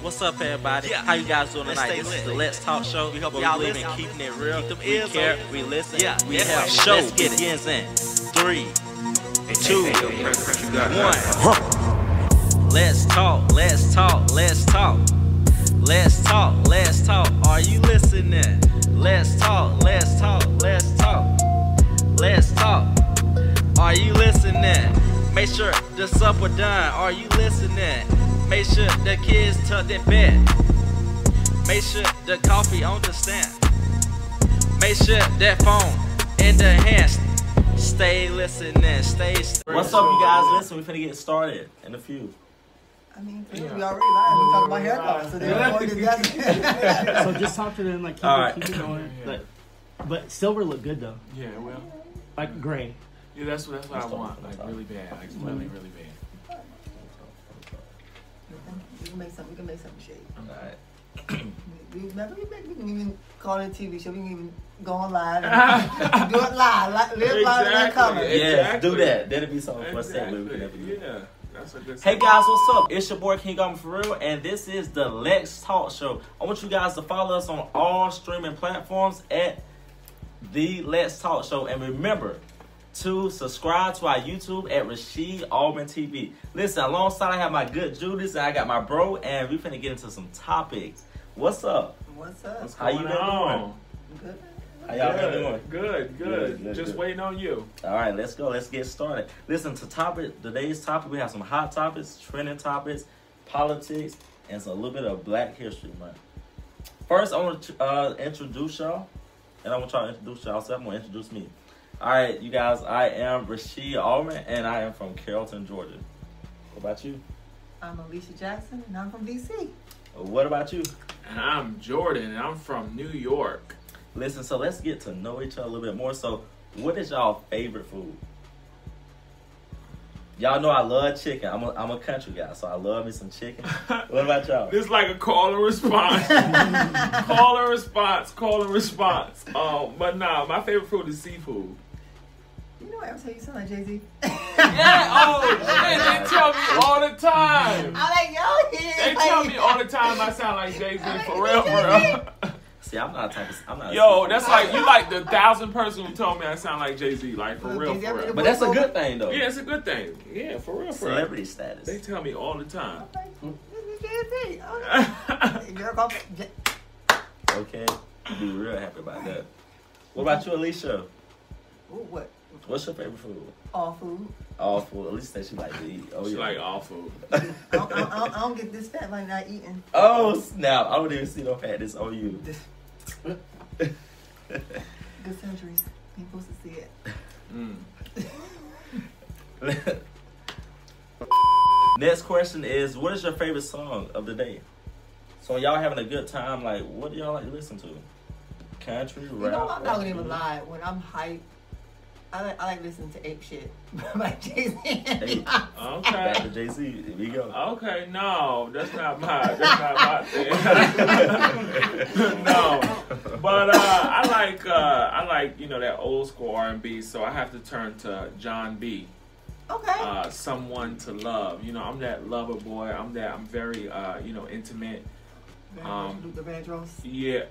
What's up, everybody? Yeah. How you guys doing Let's tonight? stay This is lit. the Let's Talk Show. We hope where y'all we believe in listen. keeping it real. Keep them We ears care, open. we listen, Yeah, we yeah. help. Show Let's get it. Begins in 3, 2, 1. Let's talk, let's talk, let's talk. Let's talk, let's talk. Are you listening? Let's talk, let's talk, let's talk. Let's talk. Are you listening? Make sure the supper done. Are you listening? Make sure the kids tuck their bed. Make sure the coffee on the stand. Make sure that phone in the hands. Stay listening, stay. What's up, you guys? Listen, we finna get started in a few. I mean, we already live. We talking about haircuts, so they're So just talk to them, like, keep it going. But silver look good, though. Yeah, well, Like gray. yeah, that's what I want, like really bad, like really, really bad. We can make something shake. Alright. Remember, we can even call it a TV show. We can even go on live and do it live, live live in color. Exactly. Yes, do that. That'll be something for a segment we can never do. Yeah, that's a good. Hey guys, what's up? It's your boy King Gum for real, and this is the Let's Talk Show. I want you guys to follow us on all streaming platforms at the Let's Talk Show, and remember to subscribe to our YouTube at Rasheed Allman TV. Listen, alongside I have my good Judas, and I got my bro, and we finna get into some topics. What's up? What's up? What's How you going been on? Good. How y'all been doing? Good. Good, Just good. waiting on you. All right, let's go. Let's get started. Listen, today's topic, we have some hot topics, trending topics, politics, and a little bit of Black History Month. First, I want to introduce y'all, and I want y'all to introduce y'all. So I'm going to introduce me. All right, you guys, I am Rasheed Allman, and I am from Carrollton, Georgia. What about you? I'm Alicia Jackson, and I'm from DC. What about you? And I'm Jordan, and I'm from New York. Listen, so let's get to know each other a little bit more. So, what is y'all favorite food? Y'all know I love chicken. I'm a country guy, so I love me some chicken. What about y'all? This is like a call and response. Call and response. But nah, my favorite food is seafood. You know what? I'm telling you, sound like Jay-Z. Yeah, they tell me all the time. I'm like, yo, They tell me all the time I sound like Jay-Z, for real. See, I'm not a type of. I'm not. Yo, that's like, you like the 1,000th person who told me I sound like Jay-Z, like for real. But that's a good thing, though. Yeah, it's a good thing. Yeah, for real. Celebrity status. They tell me all the time. Jay-Z. Okay. Girl, call me. Okay, you be real happy about that. What about you, Alicia? Ooh, what? What's your favorite food? All food. All food. At least that she like to eat. Oh She yeah. like all food. I don't get this fat by not eating. Oh snap! I don't even see no fat. This on you. Good surgeries. Ain't supposed to see it. Next question is, what is your favorite song of the day? So when y'all having a good time, like, what do y'all like to listen to? Country, rap? You know, I'm not gonna even R&B? lie. When I'm hyped, I like listening to Ape Shit by Jay-Z. Hey, back to Okay. Jay-Z. Here we go. Okay, no, that's not my thing. No, but I like that old school R&B. So I have to turn to John B. Okay. Someone to Love. I'm that lover boy. I'm very intimate. Luther Vandross. Yeah,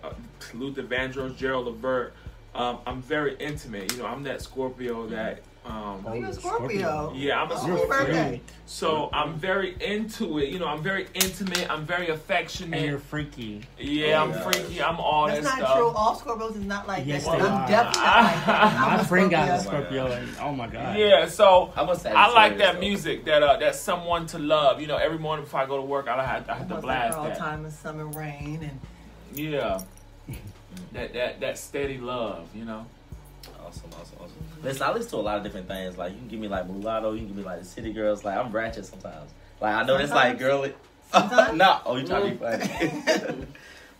Luther Vandross, Gerald Levert. I'm very intimate. I'm that Scorpio that. Oh, you're a Scorpio. Yeah, I'm a Oh, Scorpio. birthday. So I'm very into it. I'm very intimate. I'm very affectionate. And you're freaky. Yeah, Oh, I'm yeah. freaky. I'm all That's that not stuff. true. All Scorpios is not like Yes, that. they I'm are. definitely not like that. I'm My a friend got a Scorpio. Scorpio, and oh my god. Yeah, so I'm a Sagittarius, I like that though. music. That Someone to Love. Every morning before I go to work, I have to Almost like blast all that. time in summer rain and Yeah, that steady love. Awesome. Listen, I listen to a lot of different things. Like, you can give me like mulatto, you can give me like the city girls. Like, I'm ratchet sometimes. Like, I know that's like girly. Sometimes? No, oh, you trying to be funny.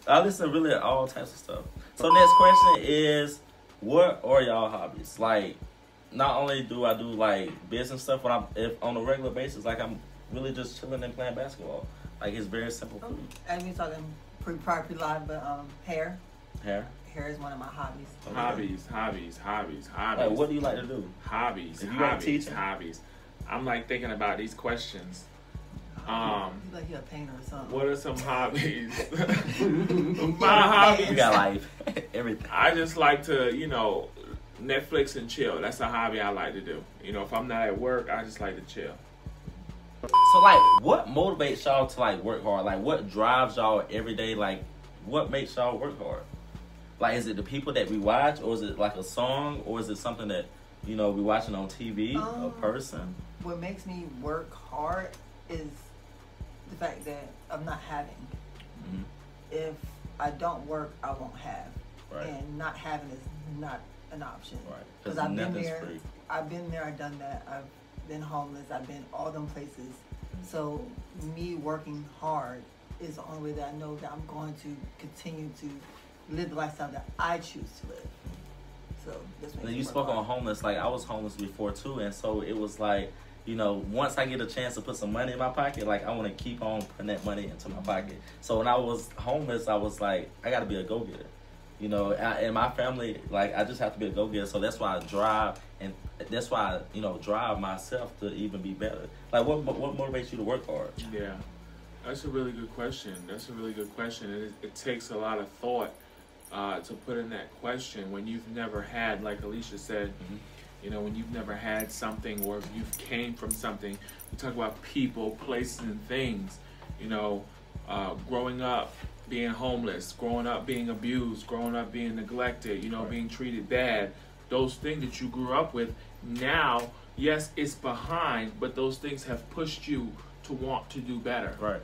I listen to really all types of stuff. So next question is, what are y'all hobbies? Like, not only do I do like business stuff, but if on a regular basis, like I'm really just chilling and playing basketball. Like, it's very simple for me. I mean, talking pretty live, but hair. Hair. Hair is one of my hobbies. Hobbies. Like, what do you like to do? Hobbies. If you ain't teaching? Hobbies. I'm like thinking about these questions. He's like you're a painter or something. What are some hobbies? My hobbies. You got life, everything. I just like to, Netflix and chill. That's a hobby I like to do. If I'm not at work, I just like to chill. So, like, what motivates y'all to, like, work hard? Like, what drives y'all every day? Like, what makes y'all work hard? Like, is it the people that we watch, or is it, like, a song, or is it something that, we watching on TV, a person? What makes me work hard is the fact that I'm not having. Mm-hmm. If I don't work, I won't have. Right. And not having is not an option. Right. Because I've been nothing's there. free. I've been there. I've done that. I've been homeless. I've been all them places. Mm-hmm. So me working hard is the only way that I know that I'm going to continue to live the lifestyle that I choose to live. So this makes And me you work spoke hard. on homeless. Like, I was homeless before too, and so it was like, once I get a chance to put some money in my pocket, like, I want to keep on putting that money into my pocket. So when I was homeless, I was like, I got to be a go-getter. In my family, like, I just have to be a go-getter. So that's why I drive, and that's why I, drive myself to even be better. Like, what motivates you to work hard? Yeah, that's a really good question. It takes a lot of thought to put in that question when you've never had, like Alicia said, when you've never had something, or if you've came from something. We talk about people, places, and things. Growing up being homeless, growing up being abused, growing up being neglected, Right. being treated bad. Those things that you grew up with, now, yes, it's behind, but those things have pushed you to want to do better. Right.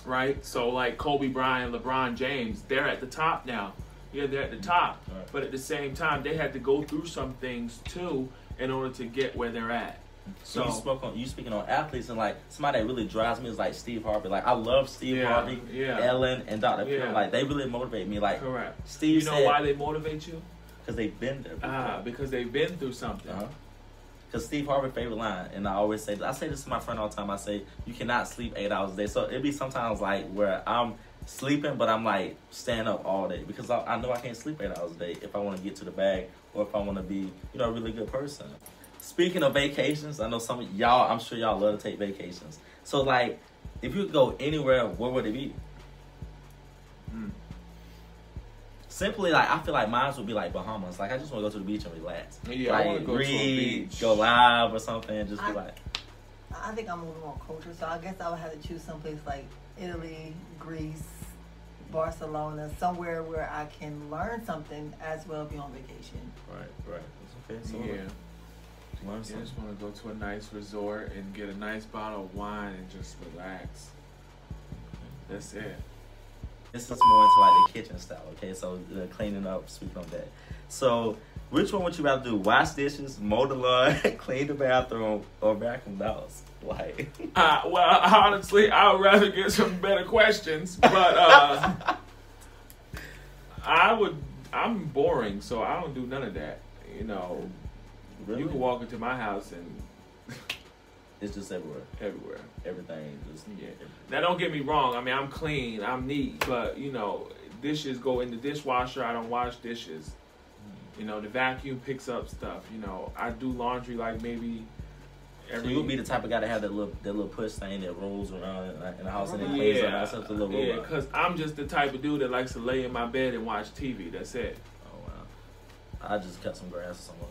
Right? So like Kobe Bryant, LeBron James, they're at the top now. Yeah, they're at the top. Right. But at the same time, they had to go through some things too in order to get where they're at. So So you speaking on athletes, and like somebody that really drives me is like Steve Harvey. Like, I love Steve Harvey, Ellen, and Dr. Phil. Yeah. Like, they really motivate me. Like, correct. Steve You know said, why they motivate you? because they've been there before. Because they've been through something. Because Steve Harvey's favorite line, and I always say this. I say this to my friend all the time. I say, you cannot sleep 8 hours a day. So it'd be sometimes like where I'm sleeping, but I'm like staying up all day, because I know I can't sleep 8 hours a day if I want to get to the bag, or if I want to be, a really good person. Speaking of vacations, I know some of y'all, I'm sure y'all love to take vacations. So, like, if you could go anywhere, where would it be? Simply, like, I feel like mine would be like Bahamas. Like, I just want to go to the beach and relax. Yeah, like, I want to go read, to a beach. go live or something, and just be like. I think I'm a little more culture, so I guess I would have to choose someplace like Italy, Greece, Barcelona, somewhere where I can learn something as well be on vacation. Right. That's okay. So Yeah. learn I something. just want to go to a nice resort and get a nice bottle of wine and just relax. That's it. This is more into like the kitchen style, okay? So cleaning up, speaking of that. So which one would you rather do? Wash dishes, mow the lawn, clean the bathroom, or vacuum the house? Like, Well, honestly, I would rather get some better questions, but I'm boring, so I don't do none of that. really? You can walk into my house and It's just everywhere. everywhere. Everything just Yeah. Now, don't get me wrong. I mean, I'm clean, I'm neat, but dishes go in the dishwasher. I don't wash dishes. The vacuum picks up stuff. I do laundry like maybe So every. you would be the type of guy that have that little push thing that rolls around in the house and it cleans up. That's such a little Yeah, robot. because I'm just the type of dude that likes to lay in my bed and watch TV. That's it. Oh wow! I just cut some grass or something.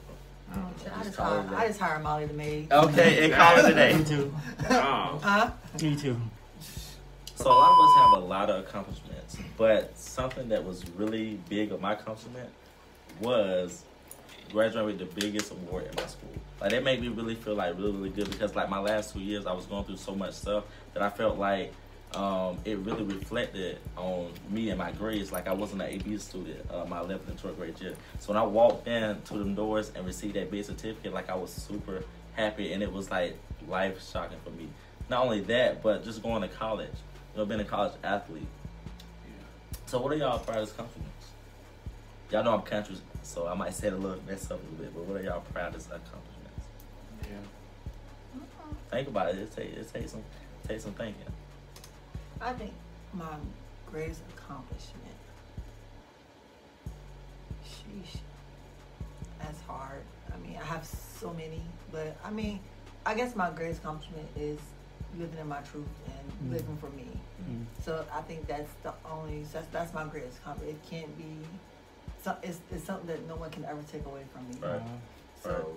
I just hire Molly the maid. Okay, and call it a day. Me too. Oh. Huh? Me too. So a lot of us have a lot of accomplishments, but something that was really big of my accomplishment was graduating with the biggest award in my school. Like, that made me really feel like really good, because like my last 2 years I was going through so much stuff that I felt like it really reflected on me and my grades. Like, I wasn't an AB student my 11th and 12th grade year. So when I walked into them doors and received that big certificate, like, I was super happy, and it was like life shocking for me. Not only that, but just going to college. Being a college athlete. So what are y'all proudest accomplishments? Y'all know I'm country, so I might say it a little mess up a little bit, but what are y'all proudest accomplishments? Yeah. Think about it. It takes some thinking. I think my greatest accomplishment. Sheesh. That's hard. I mean, I have so many, but I mean, I guess my greatest accomplishment is living in my truth and living for me. So I think that's the only, that's my greatest accomplishment. It can't be, it's something that no one can ever take away from me. Right. So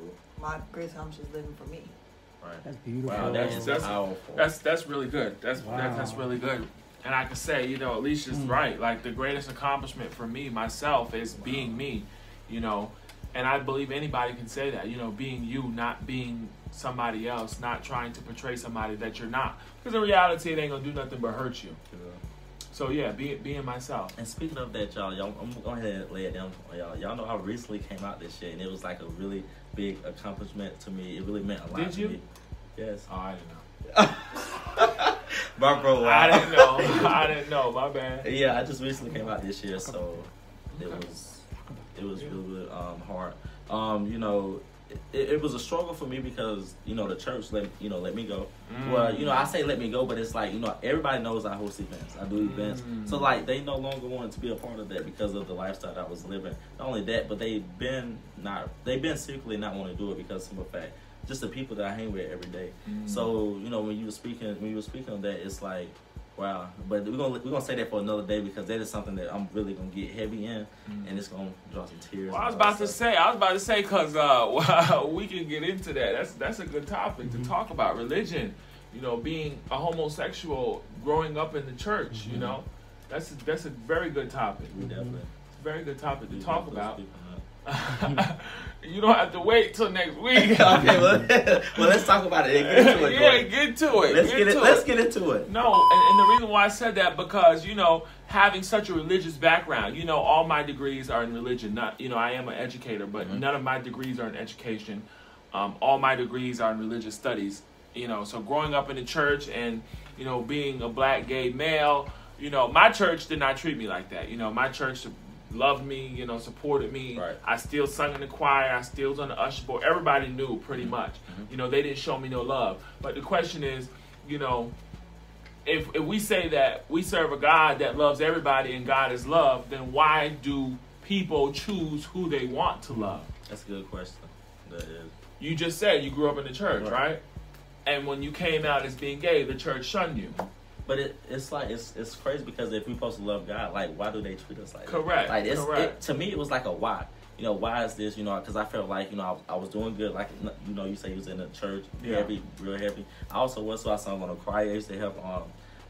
my greatest accomplishment is living for me. Right. That's beautiful. Wow, that's powerful. That's really good. That's really good. And I can say, you know, Alicia's right. Like, the greatest accomplishment for me, myself, is being me, you know. And I believe anybody can say that, you know, being you, not being somebody else, not trying to portray somebody that you're not. Because in reality, it ain't going to do nothing but hurt you. So, yeah, being myself. And speaking of that, y'all, I'm going ahead and lay it down on y'all. Y'all know I recently came out this shit, and it was like a really big accomplishment to me. It really meant a lot Did to you? me. Yes. Oh, I didn't know. My bro, wow. I didn't know. I didn't know. My bad. Yeah, I just recently came out this year, so it was really hard. You know, it was a struggle for me because, you know, the church let me go. Well, you know, I say let me go, but it's like, you know, everybody knows I host events. I do events. So like, they no longer wanted to be a part of that because of the lifestyle that I was living. Not only that, but they've been secretly not wanting to do it because of the fact, just the people that I hang with every day. So, you know, when you were speaking on that, it's like, wow. But we're gonna say that for another day because that is something that I'm really gonna get heavy in, and it's gonna draw some tears. Well, I was about to say, because we can get into that. That's a good topic to talk about. Religion, you know, being a homosexual, growing up in the church, you know, that's a very good topic. Definitely. It's a very good topic to talk about. You don't have to wait till next week. Okay, well, let's talk about it. Get into it. Yeah, get to it. Let's get into it. No, and the reason why I said that, because, you know, having such a religious background, you know, all my degrees are in religion. Not, you know, I am an educator, but none of my degrees are in education. All my degrees are in religious studies. You know, so growing up in the church and, you know, being a black gay male, you know, my church did not treat me like that. You know, my church loved me, you know, supported me. Right. I still sung in the choir. I still was on the usher board. Everybody knew pretty much. You know, they didn't show me no love. But the question is, you know, if we say that we serve a God that loves everybody and God is love, then why do people choose who they want to love? That's a good question. That is. You just said you grew up in the church, right? And when you came out as being gay, the church shunned you. But it's like it's crazy because if we're supposed to love God, like, why do they treat us like Correct. that? Like, Correct. To me, it was like a why. You know, why is this? You know, because I felt like, you know, I was doing good. Like, you know, you say you was in the church, heavy, real heavy. I also was, so I sung on the choir. I used to help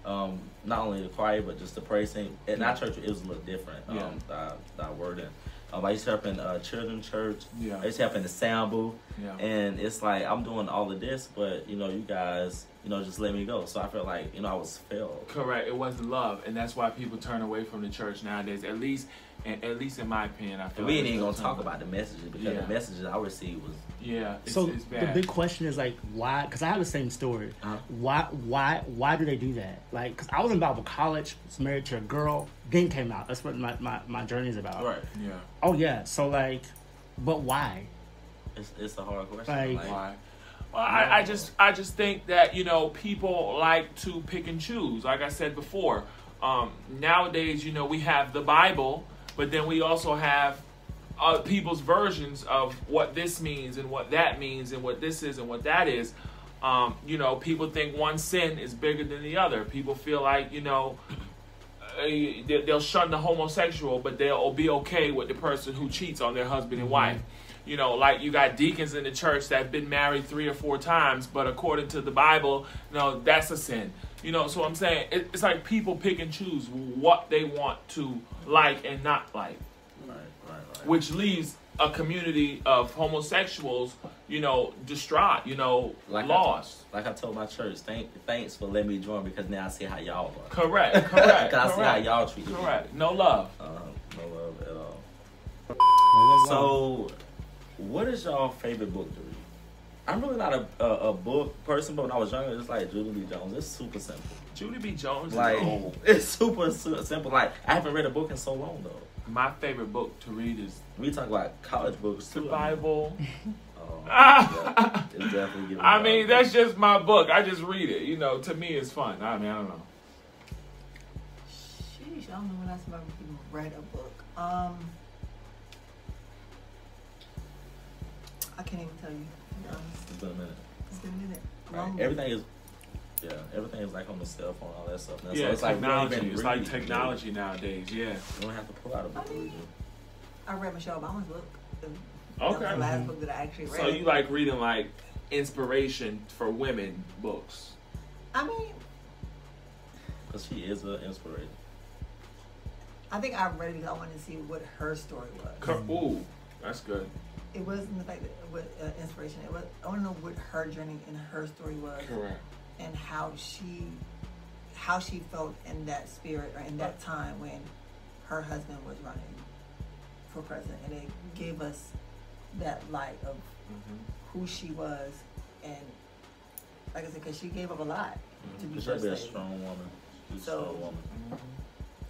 not only the choir, but just the praise team. At our church, it was a little different. Our wording. I used to help in children's church. I used to help in the sound booth. And it's like, I'm doing all of this, but, you know, you guys, you know, just let me go. So I felt like, you know, I was failed. Correct. It wasn't love. And that's why people turn away from the church nowadays. At least in my opinion, I feel and we ain't even going to talk about the messages because the messages I received was... It's bad. The big question is, like, why? Because I have the same story. Why do they do that? Like, because I was in Bible college, was married to a girl, then came out. That's what my journey is about. Right. Yeah. Oh yeah. So like, but why? It's a hard question. Like why? Well, I just think that, you know, people like to pick and choose. Like I said before, nowadays, you know, we have the Bible, but then we also have people's versions of what this means and what that means and what this is and what that is. You know, people think one sin is bigger than the other. People feel like, you know, they'll shun the homosexual, but they'll be okay with the person who cheats on their husband and wife. You know, like you got deacons in the church that have been married 3 or 4 times, but according to the Bible, no, that's a sin. You know, so I'm saying it's like people pick and choose what they want to like and not like. Right. Which leaves a community of homosexuals, you know, distraught, you know, lost. Like I told my church, thanks for letting me join because now I see how y'all are. Correct. Because I see how y'all treat me. Correct. No love. No love at all. So, what is y'all favorite book to read? I'm really not a book person, but when I was younger, it's like Julie B. Jones. It's super simple. Julie B. Jones like, is old. It's super simple. Like, I haven't read a book in so long, though. My favorite book to read is... We talk about college books, too. The Bible. It's definitely giving I mean, that's just my book. I just read it. You know, to me, it's fun. I mean, I don't know. Sheesh, I don't know when last time I read a book. I can't even tell you. It's been a minute. It's been a minute. Right. Everything Yeah, everything is like on the cell phone, all that stuff. Now. Yeah, So it's like technology. really It's like technology nowadays. Yeah. You don't have to pull out a book. I mean, I read Michelle Obama's book. That was Okay. the last book that I actually read. So you like reading like inspiration for women books? I mean, Because she is an inspiration. I think I read it because I wanted to see what her story was. Ooh, that's good. It wasn't the fact that what inspiration. It was I want to know what her journey and her story was, Correct. and how she felt in that spirit or in that time when her husband was running for president, and it gave us that light of who she was, and like I said, because she gave up a lot to be She's first a lady. strong woman. She's So- a strong woman.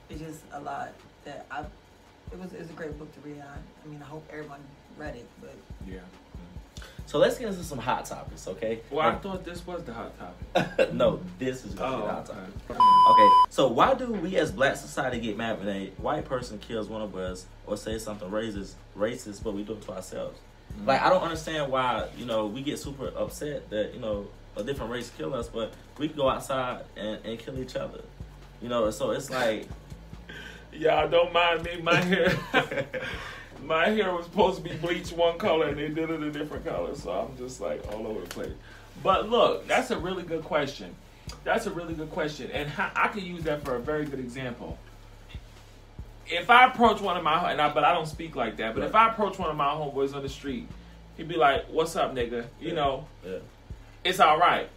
It's just a lot that it was a great book to read on. I mean, I hope everyone read it, but Yeah. So let's get into some hot topics, okay? Well, I thought this was the hot topic. No, this is going to be the hot okay. topic. Okay, so why do we as black society get mad when a white person kills one of us or says something racist, but we do it to ourselves? Like, I don't understand why, we get super upset that, a different race kill us, but we can go outside and kill each other. So it's like... Y'all don't mind me. My hair, my hair was supposed to be bleached one color, and they did it a different color. So I'm just like all over the place. But look, that's a really good question. That's a really good question, and I can use that for a very good example. If I approach one of my, but I don't speak like that. But if I approach one of my homeboys on the street, he'd be like, "What's up, nigga?" Yeah. It's all right.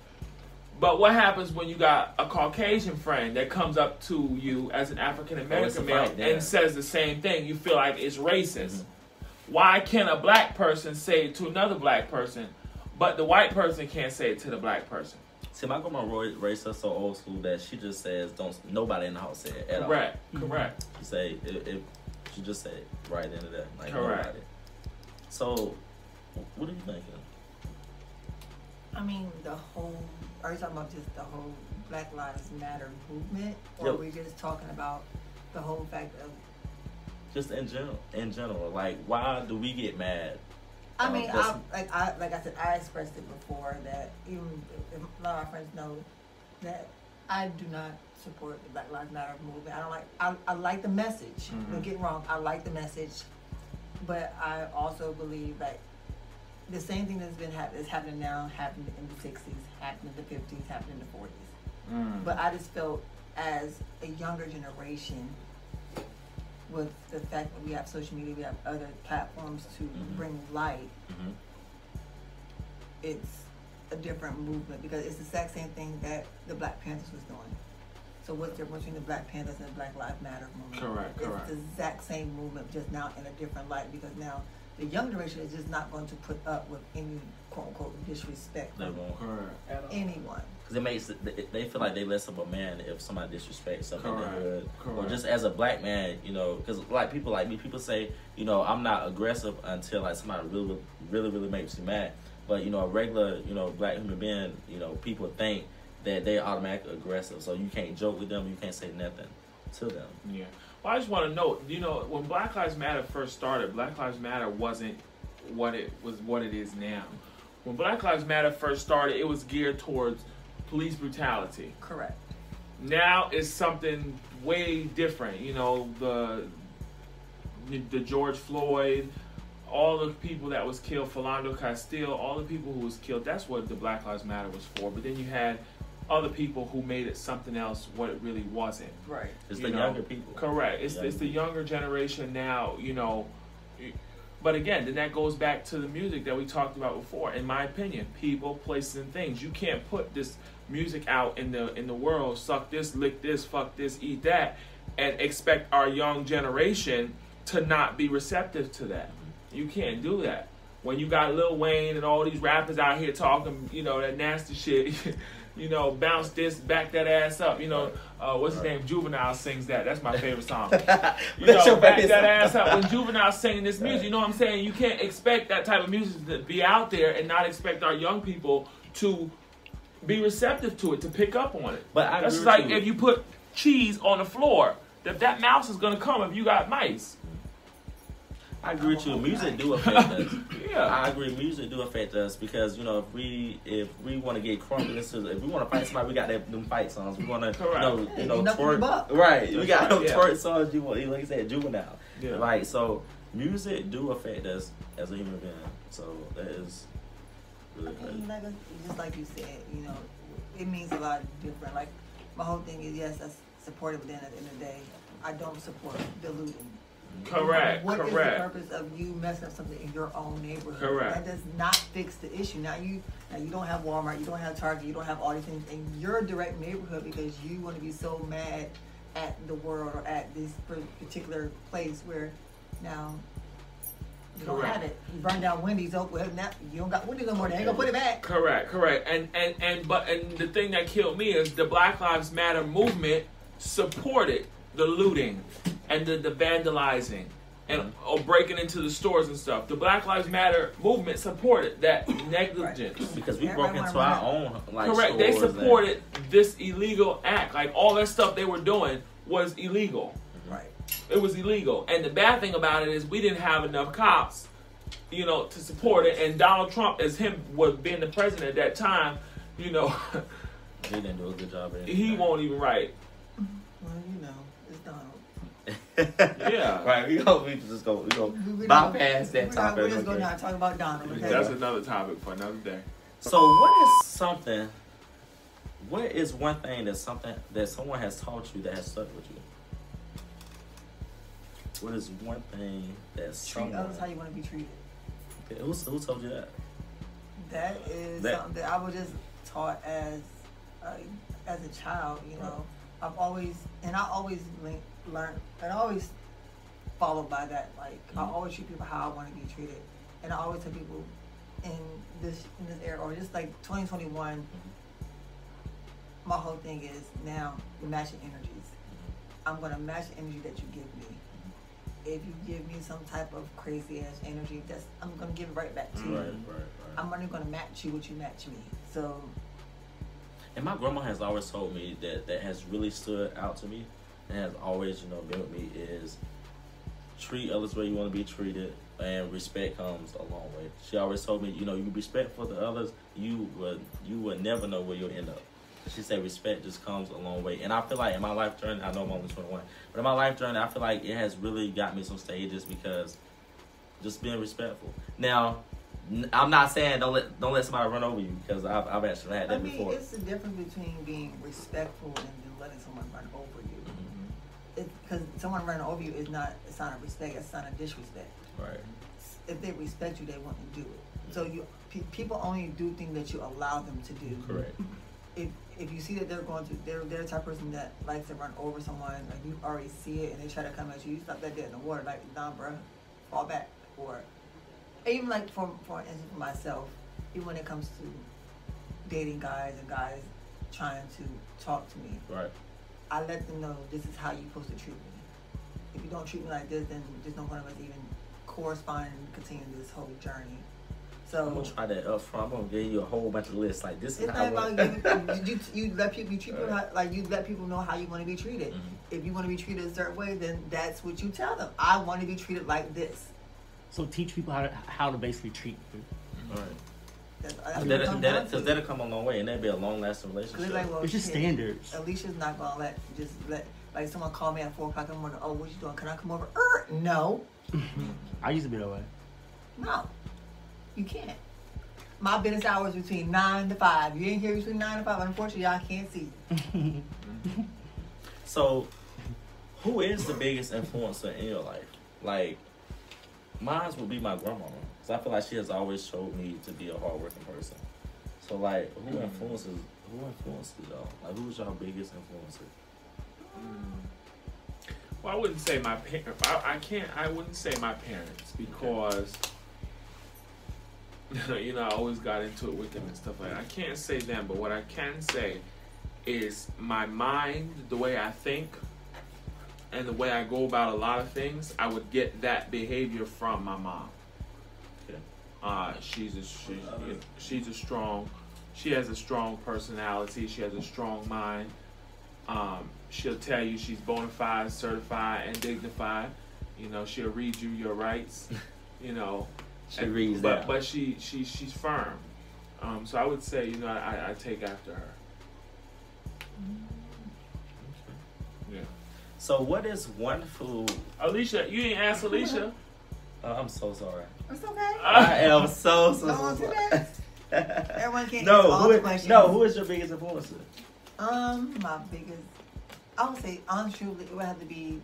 But what happens when you got a Caucasian friend that comes up to you as an African American male and says the same thing? You feel like it's racist. Mm-hmm. Why can a black person say it to another black person, but the white person can't say it to the black person? See, my grandma raised us so old school that she just says, nobody in the house say it at all. Correct. She say, she just say it right into that. Like, correct. Nobody. So, what are you thinking? I mean, are you talking about just the whole Black Lives Matter movement? Or are we just talking about the whole fact of... Just in general. Like, why do we get mad? I mean, like I said, I expressed it before that even if a lot of our friends know that I do not support the Black Lives Matter movement. I like the message. Mm-hmm. Don't get me wrong, I like the message. But I also believe that the same thing that's happening now happened in the 60s, happened in the 50s, happened in the 40s. But I just felt as a younger generation, with the fact that we have social media, we have other platforms to bring light, it's a different movement because it's the exact same thing that the Black Panthers was doing. So what's the difference between the Black Panthers and the Black Lives Matter movement? Correct. It's the exact same movement, just now in a different light because now the young generation is just not going to put up with any quote-unquote disrespect from anyone. Because they feel like they less of a man if somebody disrespects something in the hood. Correct. Or just as a black man, because like people like me, people say, I'm not aggressive until like somebody really, really, really makes me mad. But, a regular, black human being, people think that they're automatically aggressive. So you can't joke with them, you can't say nothing to them. Yeah. Well, I just want to note, when Black Lives Matter first started, Black Lives Matter wasn't what it is now. When Black Lives Matter first started, it was geared towards police brutality. Correct. Now it's something way different. The George Floyd, all the people that was killed, Philando Castile, all the people who was killed. That's what the Black Lives Matter was for. But then you had other people who made it something else what it really wasn't. Right. It's the younger people. Correct. It's the younger generation now, But again, then that goes back to the music that we talked about before. In my opinion, people, places, and things. You can't put this music out in the world, suck this, lick this, fuck this, eat that, and expect our young generation to not be receptive to that. You can't do that. When you got Lil Wayne and all these rappers out here talking, that nasty shit, bounce this, back that ass up. What's his name? Juvenile sings that. That's my favorite song. Back that ass up. When Juvenile singing this music, you know what I'm saying? You can't expect that type of music to be out there and not expect our young people to be receptive to it, to pick up on it. But that's like if you put cheese on the floor, that mouse is going to come if you got mice. I agree with you. Music do affect us. Yeah. I agree. Music do affect us because if we want to get crunk, if we want to fight somebody, we got them fight songs. We want to twerk. Right. We got them twerk songs. You want, like I said, juvenile. Yeah. Right. So music do affect us as a human being. So that is really good. Just like you said, it means a lot different. Like my whole thing is yes, that's supportive, but then at the end of the day, I don't support diluting. Correct. What is the purpose of you messing up something in your own neighborhood? Correct. That does not fix the issue. Now you don't have Walmart, you don't have Target, you don't have all these things in your direct neighborhood because you want to be so mad at the world or at this particular place where now you don't have it. You burn down Wendy's. Oh well, now you don't got Wendy's no more. They ain't gonna put it back. Correct. And the thing that killed me is the Black Lives Matter movement supported the looting and the vandalizing and or breaking into the stores and stuff. The Black Lives Matter movement supported that negligence. Because we broke into our own correct. They supported this illegal act. Like all that stuff they were doing was illegal. Right. It was illegal. And the bad thing about it is we didn't have enough cops, to support it. And Donald Trump, as him was being the president at that time, he didn't do a good job. He won't even write. Well, it's Donald. Yeah. Right. We just go bypass that topic. We're just going to talk about Donald. Okay? That's another topic for another day. So what is one thing that someone has taught you that has stuck with you? What is one thing that treat others how you want to be treated? Okay, who told you that? That is something that I was just taught as a child. I've always learned and I always followed by that. Like I always treat people how I want to be treated, and I always tell people in this era or just like 2021. My whole thing is now matching energies. I'm gonna match the energy that you give me. If you give me some type of crazy ass energy, I'm gonna give it right back to you. Right. I'm only gonna match you what you match me. So. And my grandma has always told me that has really stood out to me and has always, been with me is treat others where you want to be treated, and respect comes a long way. She always told me, you respect for the others, you would never know where you'll end up. She said respect just comes a long way. And I feel like in my life journey, I know I'm only 21, but in my life journey, I feel like it has really got me some stages because just being respectful. Now, I'm not saying don't let somebody run over you because I've actually had that before. It's the difference between being respectful and then letting someone run over you. Because someone running over you is not a sign of respect; it's a sign of disrespect. Right. If they respect you, they want to do it. So people only do things that you allow them to do. Correct. If you see that they're the type of person that likes to run over someone, and you already see it, and they try to come at you, you stop that dead in the water, like, nah, bro, fall back. Or even like for instance, for myself, even when it comes to dating guys and guys trying to talk to me, right? I let them know this is how you're supposed to treat me. If you don't treat me like this, then there's no point of us even corresponding and continuing this whole journey. So I'm gonna try that up front. I'm gonna give you a whole bunch of lists. Like this is it's how not about you let people treat people like you let people know how you want to be treated. Mm-hmm. If you want to be treated a certain way, then that's what you tell them. I want to be treated like this. So teach people how to basically treat you. All right. Because that'll come a long way, and that'll be a long lasting relationship. Like, well, it's just standards. Alicia's not gonna let like someone call me at 4:00 in the morning. Oh, what you doing? Can I come over? No. I used to be that way. No, you can't. My business hours between 9 to 5. You ain't here between 9 to 5. Unfortunately, I can't see you. So, who is the biggest influencer in your life? Like, mine would be my grandma. So I feel like she has always showed me to be a hardworking person. So, like, who influences y'all? Like, who's y'all biggest influencer? Well, I wouldn't say my parents. I wouldn't say my parents because, I always got into it with them and stuff like that. I can't say them, but what I can say is my mind, the way I think, and the way I go about a lot of things. I would get that behavior from my mom. She has a strong personality. She has a strong mind. She'll tell you she's bona fide, certified, and dignified. You know, she'll read you your rights. You know, She reads that. but she's firm. So I would say, you know, I take after her. Yeah. So what is one food? Alicia, you ain't asked Alicia. I'm so sorry. It's okay. I am so Don't do sorry. that. Everyone can't answer all the questions. Who is your biggest influencer? My biggest, I would say, honestly, it would have to be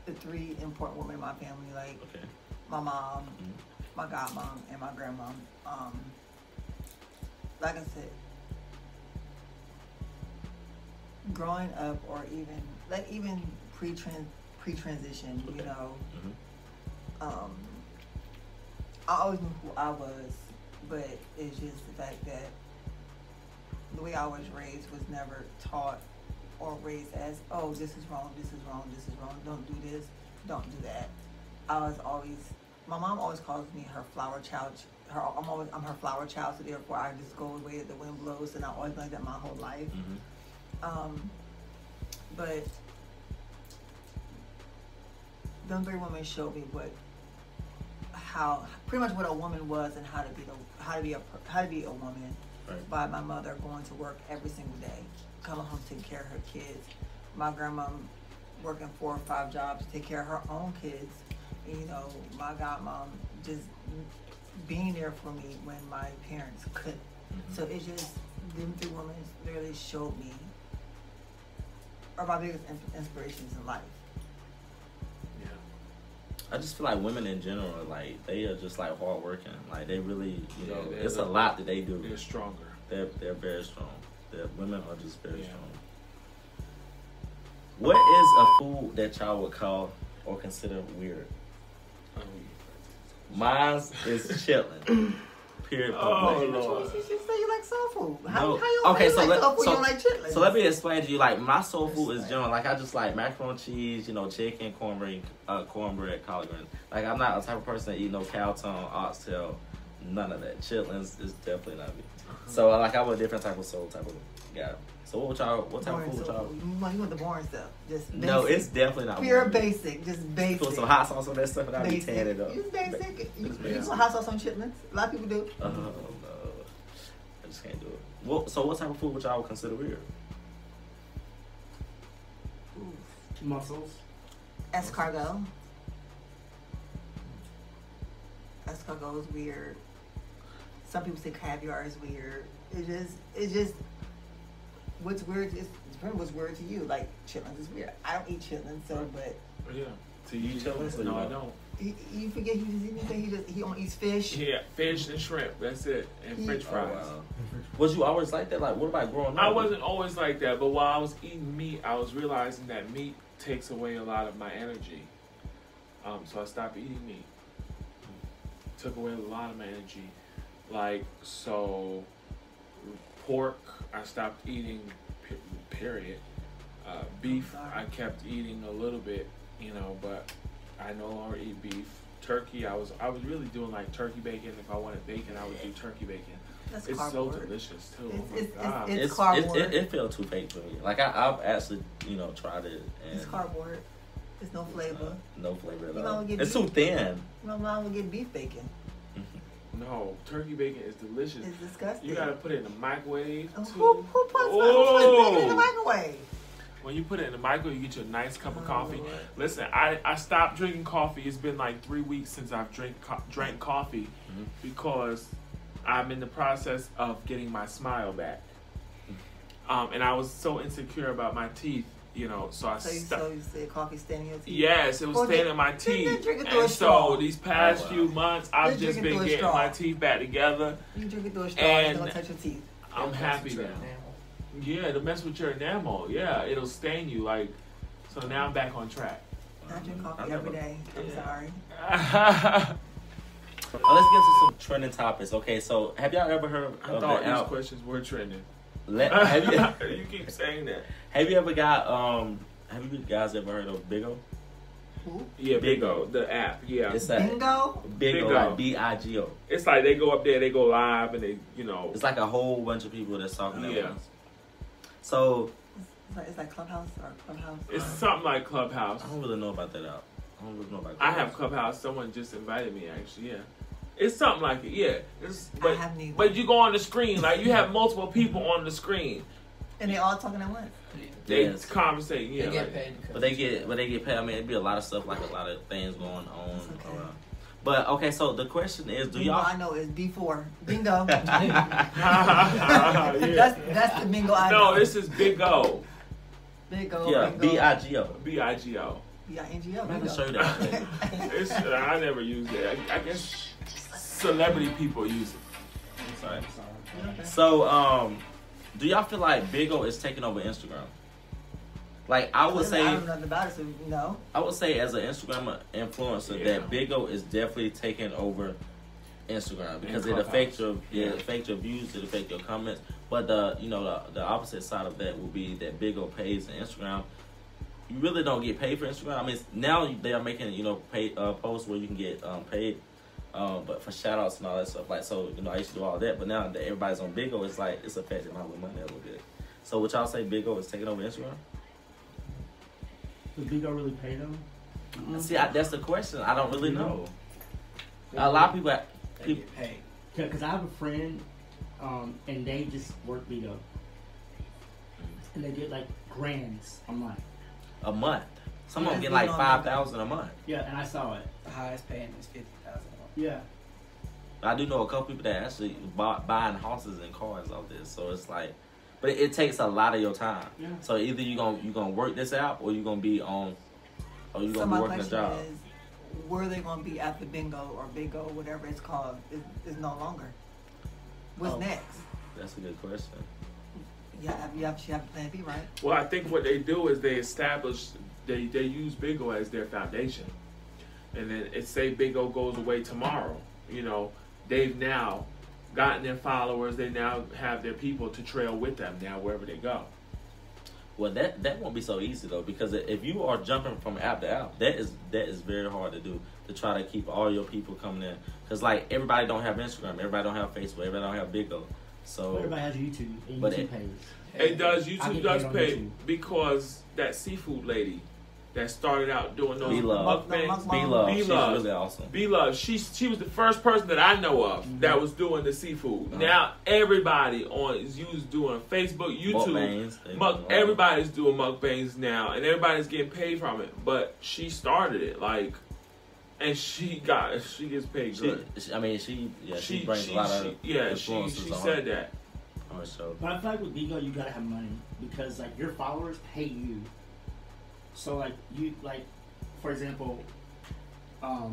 the three important women in my family, like Okay. my mom, my godmom, and my grandma. Like I said, growing up, or even pre-transition, you know, I always knew who I was, but it's just the fact that the way I was raised was never taught or raised as, oh, this is wrong, this is wrong, this is wrong, don't do this, don't do that. My mom always calls me her flower child. I'm her flower child, so therefore I just go the way that the wind blows, and I always like that my whole life. But them three women showed me pretty much what a woman was, and how to be a woman. Right. By my mother going to work every single day, coming home taking care of her kids. My grandma working 4 or 5 jobs to take care of her own kids. You know, my godmom just being there for me when my parents couldn't. So it's just them 3 women literally showed me are my biggest inspirations in life. Yeah. I just feel like women in general, like, they are just like hardworking. Like, they really, you know, they're it's a lot that they do. They're stronger. They're very strong. The women are just very Yeah. strong. What is a food that y'all would call or consider weird? Mine is chitlin. Period. Oh, Point blank. Lord. You should say you like soul food. How No. you Okay, like soul food? You don't like chitlins. So let me explain to you. Like, my soul food is general. Like, I just like macaroni and cheese, you know, chicken, cornbread, collard greens. Like, I'm not a type of person that eat no cow tongue, oxtail, none of that. Chitlins is definitely not me. So like, I'm a different type of soul type of guy. So what type of food would y'all? You want the boring stuff. Just basic. No, it's definitely not pure boring. basic. Just basic. Put some hot sauce on that stuff and I'll be Basic. tearing it up. It's basic. You basic. put hot sauce on chitlins. A lot of people do. No. I just can't do it. Well, so what type of food would y'all consider weird? Mussels. Escargot. Escargot is weird. Some people say caviar is weird. It's just what's weird is what's weird to you. Like chitlins is weird. I don't eat chitlins, so but Yeah. Do you eat chitlins? No, I don't. you forget he only eats fish. Yeah, fish and shrimp. That's it, and French fries. wow. Was you always like that? Like, what about growing up? I wasn't always like that, but while I was eating meat, I was realizing that meat takes away a lot of my energy. So I stopped eating meat. Took away a lot of my energy. Like, so pork, I stopped eating, period. Beef, I kept eating a little bit, you know, but I no longer eat beef. Turkey, I was really doing like turkey bacon. If I wanted bacon, I would do turkey bacon. That's It's cardboard. so delicious too. It's- Oh my God. it's cardboard. It felt too fake for me. Like, I've actually, you know, tried it. And, It's cardboard. There's no flavor. no flavor at You all. know, get It's beef. too thin. My mom would get beef bacon. No, turkey bacon is delicious. It's disgusting. You gotta put it in the microwave too. Who puts bacon in the microwave? When you put it in the microwave, you get you a nice cup of coffee. Lord. Listen, I stopped drinking coffee. It's been like 3 weeks since I've drank coffee because I'm in the process of getting my smile back. And I was so insecure about my teeth, you know, so I So stopped. you said coffee staining your teeth? Yes, it was Well, staying in my then teeth. drink it through a And straw. so these past wow. few months, I've Then just drink it been through a getting straw. my teeth back together. You drink it through a straw And- and don't touch your teeth. I'm happy now. Yeah, it'll mess with your enamel. Yeah, it'll stain you. Like, so now I'm back on track. I drink I coffee never- every day. I'm Yeah. sorry. Let's get to some trending topics. Okay, so have y'all ever heard I of thought the these app? questions were trending. Have you You keep saying that. have you ever got have you guys ever heard of Bigo? Who? Yeah, Bigo. Bigo, the app. Yeah, It's a Bingo? Bigo, Bigo. like BIGO. it's like they go up there, they go live, and they, you know, It's like a whole bunch of people that's talking at Yeah. once. So It's like Clubhouse or Clubhouse. it's or- something like Clubhouse. I don't really know about that app. I don't really know about I have Clubhouse. Someone just invited me, actually. Yeah. It's something like it, yeah. But you go on the screen, like you have multiple people on the screen. And they all talking at once. They Yes. conversating, yeah. They get like- paid. But they get paid. I mean, it'd be a lot of stuff, like a lot of things going on It's okay. around. But okay, so the question is, do Bingo y'all? I know is B4. Bingo. Yeah. That's the bingo I know. No, this is Big O. Big O. Yeah, bingo. B-I-G-O. B-I-G-O. B-I-N-G-O. I'm gonna bingo. show you that. It's, I never used it. I guess celebrity people use it. Sorry. Okay. So, do y'all feel like Big O is taking over Instagram? Like I would I say, don't know nothing about it, so no. I would say as an Instagram influencer Yeah. that Big O is definitely taking over Instagram because And it affects your Clubhouse. Yeah. it affects your views, it affects your comments. But the opposite side of that will be that Big O pays in Instagram. You really don't get paid for Instagram. I mean, now they are making paid posts where you can get paid, but for shout outs and all that stuff. Like so, I used to do all that, but now that everybody's on Big O, it's like it's affecting my money a little bit. So would y'all say Big O is taking over Instagram? Does Big O really pay them? See, that's the question. I don't really know. A lot of people. They get paid. Because I have a friend, and they just work Big O. And they get like grands a month. A month. Some of them Yeah, get like it's 5,000 a month. Yeah, and I saw it. The highest paying is 50,000. Yeah. I do know a couple people that actually buying houses and cars off this. So it's like, but it takes a lot of your time. Yeah. So either you gonna work this out, or you gonna be on, or you So gonna my be working a question job. is, where they going to be after bingo or big O, whatever it's called, is no longer? What's Oh. next? That's a good question. You have plan B, right? Well, I think what they do is they establish, they use Big O as their foundation. And then it say Big O goes away tomorrow. They've now gotten their followers. They now have their people to trail with them now wherever they go. Well, that won't be so easy though, because if you are jumping from app to app, that is very hard to do, to try to keep all your people coming in. Because like everybody don't have Instagram, everybody don't have Facebook, everybody don't have Big O. So Everybody has YouTube and But YouTube it- pays. It does. I YouTube get does paid on pay YouTube. because that seafood lady that started out doing those B-Love. mukbangs. B-Love, she's B-Love. really awesome. B-Love, she was the first person that I know of that was doing the seafood. Uh-huh. Now everybody is doing Facebook, YouTube, Mukbangs, they do all that. everybody's doing mukbangs now, and everybody's getting paid from it. But she started it, and she gets paid good. She brings a lot of influences she on said that. on her show. But I feel like with Big O, you gotta have money because like your followers pay you. So like you for example, I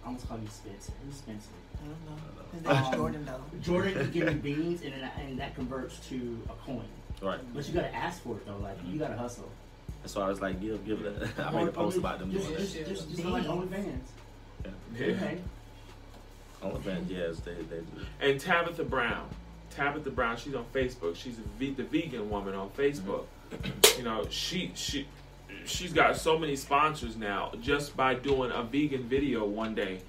almost call you Spencer. Who's Spencer? I don't know. His name is Jordan, though. Jordan can give me beans, and that converts to a coin. Right. But you gotta ask for it though. Like you gotta hustle. That's why I was like, give that. I made a post about them doing that. Just like OnlyFans. Yeah. Okay. OnlyFans, yes, they do. And Tabitha Brown, she's on Facebook. She's the vegan woman on Facebook. She's got so many sponsors now just by doing a vegan video one day.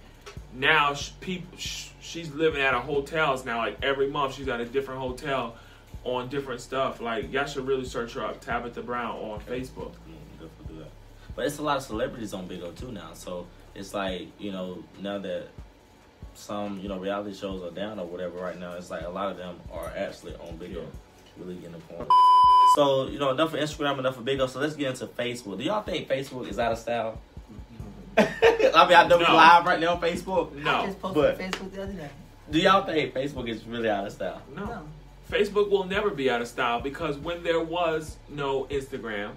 Now she's living at hotels now. Like every month, she's at a different hotel on different stuff. Like y'all should really search her up, Tabitha Brown on Facebook. Definitely do that. But it's a lot of celebrities on Big O too now. So it's like, now that some, reality shows are down or whatever right now, it's like a lot of them are actually on Big O. Really getting the point. So, enough for Instagram, enough for Big O. So let's get into Facebook. Do y'all think Facebook is out of style? I know we're No. live right now on Facebook. I No, just posted but- on Facebook the other day. Do y'all think Facebook is really out of style? no. Facebook will never be out of style because when there was no Instagram,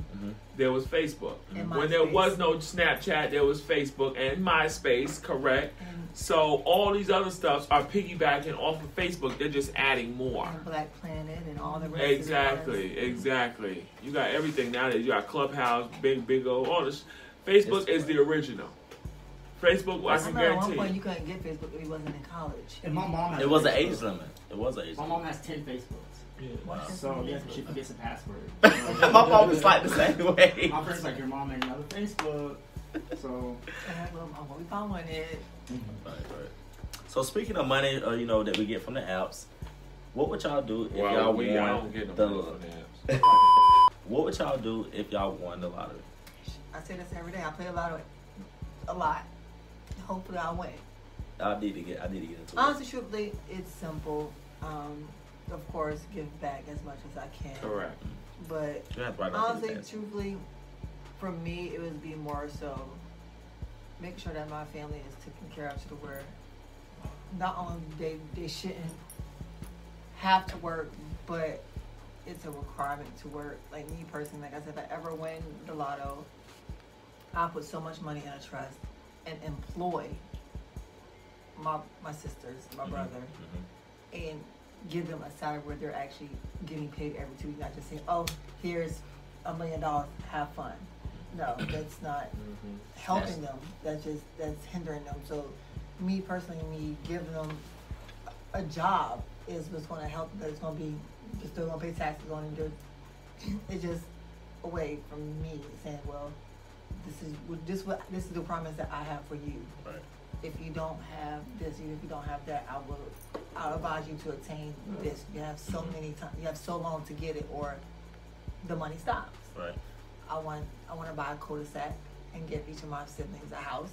there was Facebook. And When there MySpace. was no Snapchat, there was Facebook and MySpace, correct? And, So all these other stuffs are piggybacking off of Facebook. They're just adding more. and Black Planet and all the rest Exactly. You got everything nowadays. You got Clubhouse, Big O, all this. Facebook is the original. Facebook, I I can remember at one guarantee. point you couldn't get Facebook if you wasn't in college. And my mom has It was an Facebook. age limit. It was an age My limit. mom has 10 Facebooks. What's your So phone? yeah, she forgets the password. My mom was like the same way. My friend's like, your mom ain't another Facebook. So We following it. Right. So speaking of money, that we get from the apps, what would y'all do if y'all I won don't get no the? money from the apps. What would y'all do if y'all won the lottery? I say this every day. I play a lot. Hopefully, I win. I need to get into it. Honestly, truthfully, it's simple. Of course, give back as much as I can. Correct. But You have to write down honestly, things. truthfully, for me, it would be more so make sure that my family is taken care of to where not only they shouldn't have to work, but it's a requirement to work. Like me personally, like I said, if I ever win the lotto, I'll put so much money in a trust and employ my sisters, my brother, and give them a salary where they're actually getting paid every 2 weeks, not just saying, oh, here's $1 million, have fun. No, that's not helping them. That's hindering them. So me personally, giving them a job is what's going to help them. It's going to be, they're still going to pay taxes on it. It's just a way from me saying, well, this is the promise that I have for you. Right. If you don't have this, even if you don't have that, I'll advise you to attain this. You have so many times, you have so long to get it, or the money stops. Right. I want to buy a cul-de-sac and give each of my siblings a house.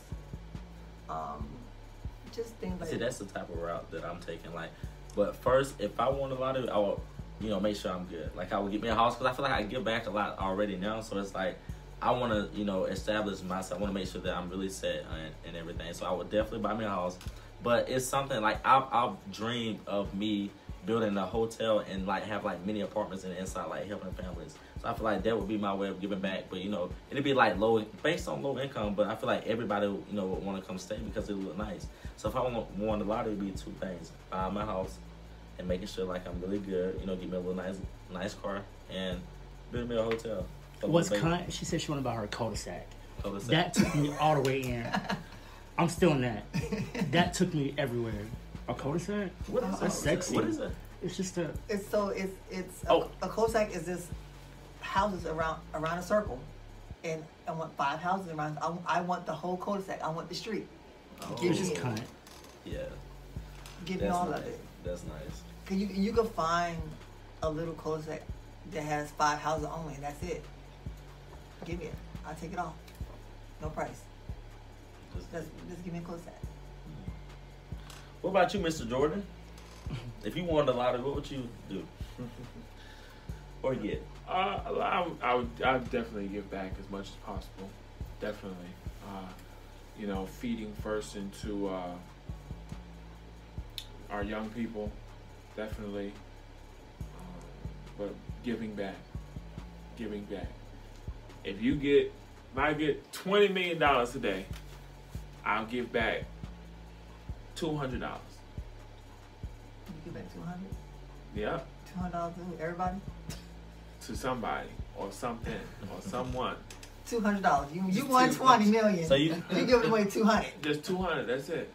Just things like See, that's the type of route that I'm taking. Like, but first, if I won a lottery, I will, make sure I'm good. Like, I would get me a house because I feel like I give back a lot already now. So it's like I want to, establish myself. I want to make sure that I'm really set and everything. So I would definitely buy me a house. But it's something like I've dreamed of me building a hotel and like have like many apartments in the inside, like helping families. So I feel like that would be my way of giving back. But it'd be like based on low income. But I feel like everybody would want to come stay because it would look nice. So if I won the lottery, it'd be two things: buying my house and making sure like I'm really good. Get me a little nice car and build me a hotel. She said she wanted to buy her cul-de-sac. Cul-de-sac. That took me all the way in. I'm still in that. That took me everywhere. A cul-de-sac? What is That's sexy. What is it? It's just a. A cul-de-sac is just houses around a circle, and I want 5 houses around. I want the whole cul-de-sac. I want the street. It's just cunt. Yeah. Give me all of it. That's nice. Cause you can find a little cul-de-sac that has 5 houses only, and that's it. Give me it. I'll take it off. No price. Just give me a cul-de-sac. What about you, Mr. Jordan? If you won the lottery, what would you do? Or get? I would definitely give back as much as possible. Definitely. Feeding first into our young people. Definitely. But giving back. If I get $20 million today, I'll give back $200. You give back 200. Yeah. $200 to everybody. To somebody or something or someone. $200. You won 20 million. So you give away 200. Just 200. That's it.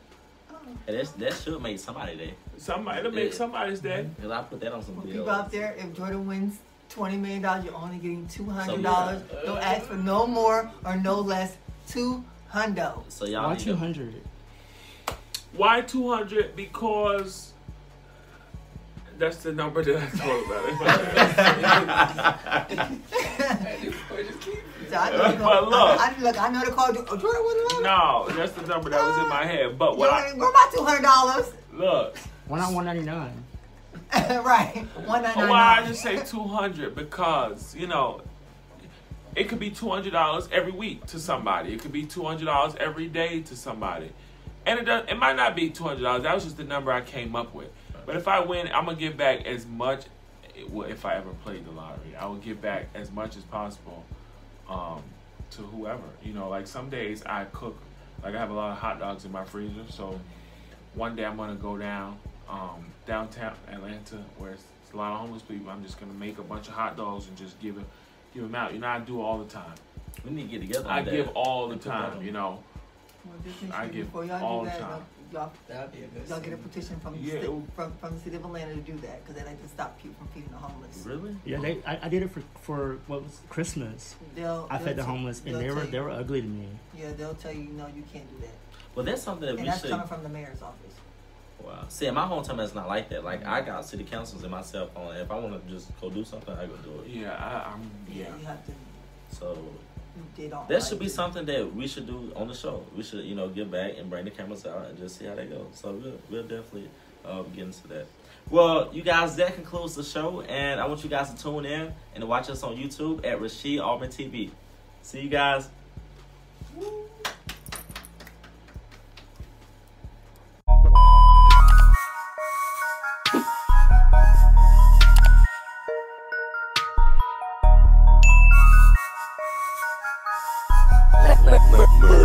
And that should make somebody day. It'll make somebody's day. Because I put that on some Well, bills. people out there, if Jordan wins $20 million, you're only getting $200. Don't ask for no more or no less. $200. So y'all Why need 200? Why 200? Because that's the number that I told I know the call. Jordan, what? No, that's the number that was in my head. But where my $200? Look. Why not 199? Right, $199. Why I just say 200? Because it could be $200 every week to somebody. It could be $200 every day to somebody, and it might not be $200. That was just the number I came up with. But if I win, I'm gonna give back as much. Well, if I ever played the lottery, I would give back as much as possible to whoever. Like some days I cook. Like I have a lot of hot dogs in my freezer. So one day I'm gonna go downtown Atlanta, where it's a lot of homeless people. I'm just gonna make a bunch of hot dogs and just give them out. I do all the time. We need to get together. I give all the time. Well, I give before y'all all do the that, time. That'd be a good y'all get a petition from the city of Atlanta to do that, because they like to stop people from feeding the homeless. Really? Yeah, I did it for what was Christmas. I fed the homeless, and they were ugly to me. Yeah, they'll tell you no, you can't do that. Well, that's something that And we that's should. coming from the mayor's office. Wow. See, in my hometown, it's not like that. Like I got city councils in my cell phone. If I want to just go do something, I go do it. Yeah, You have to. So they don't. That like should be it. something that we should do on the show. We should, give back and bring the cameras out and just see how they go. So we'll definitely get into that. Well, you guys, that concludes the show, and I want you guys to tune in and to watch us on YouTube at Rasheed Auburn TV. See you guys. Murder.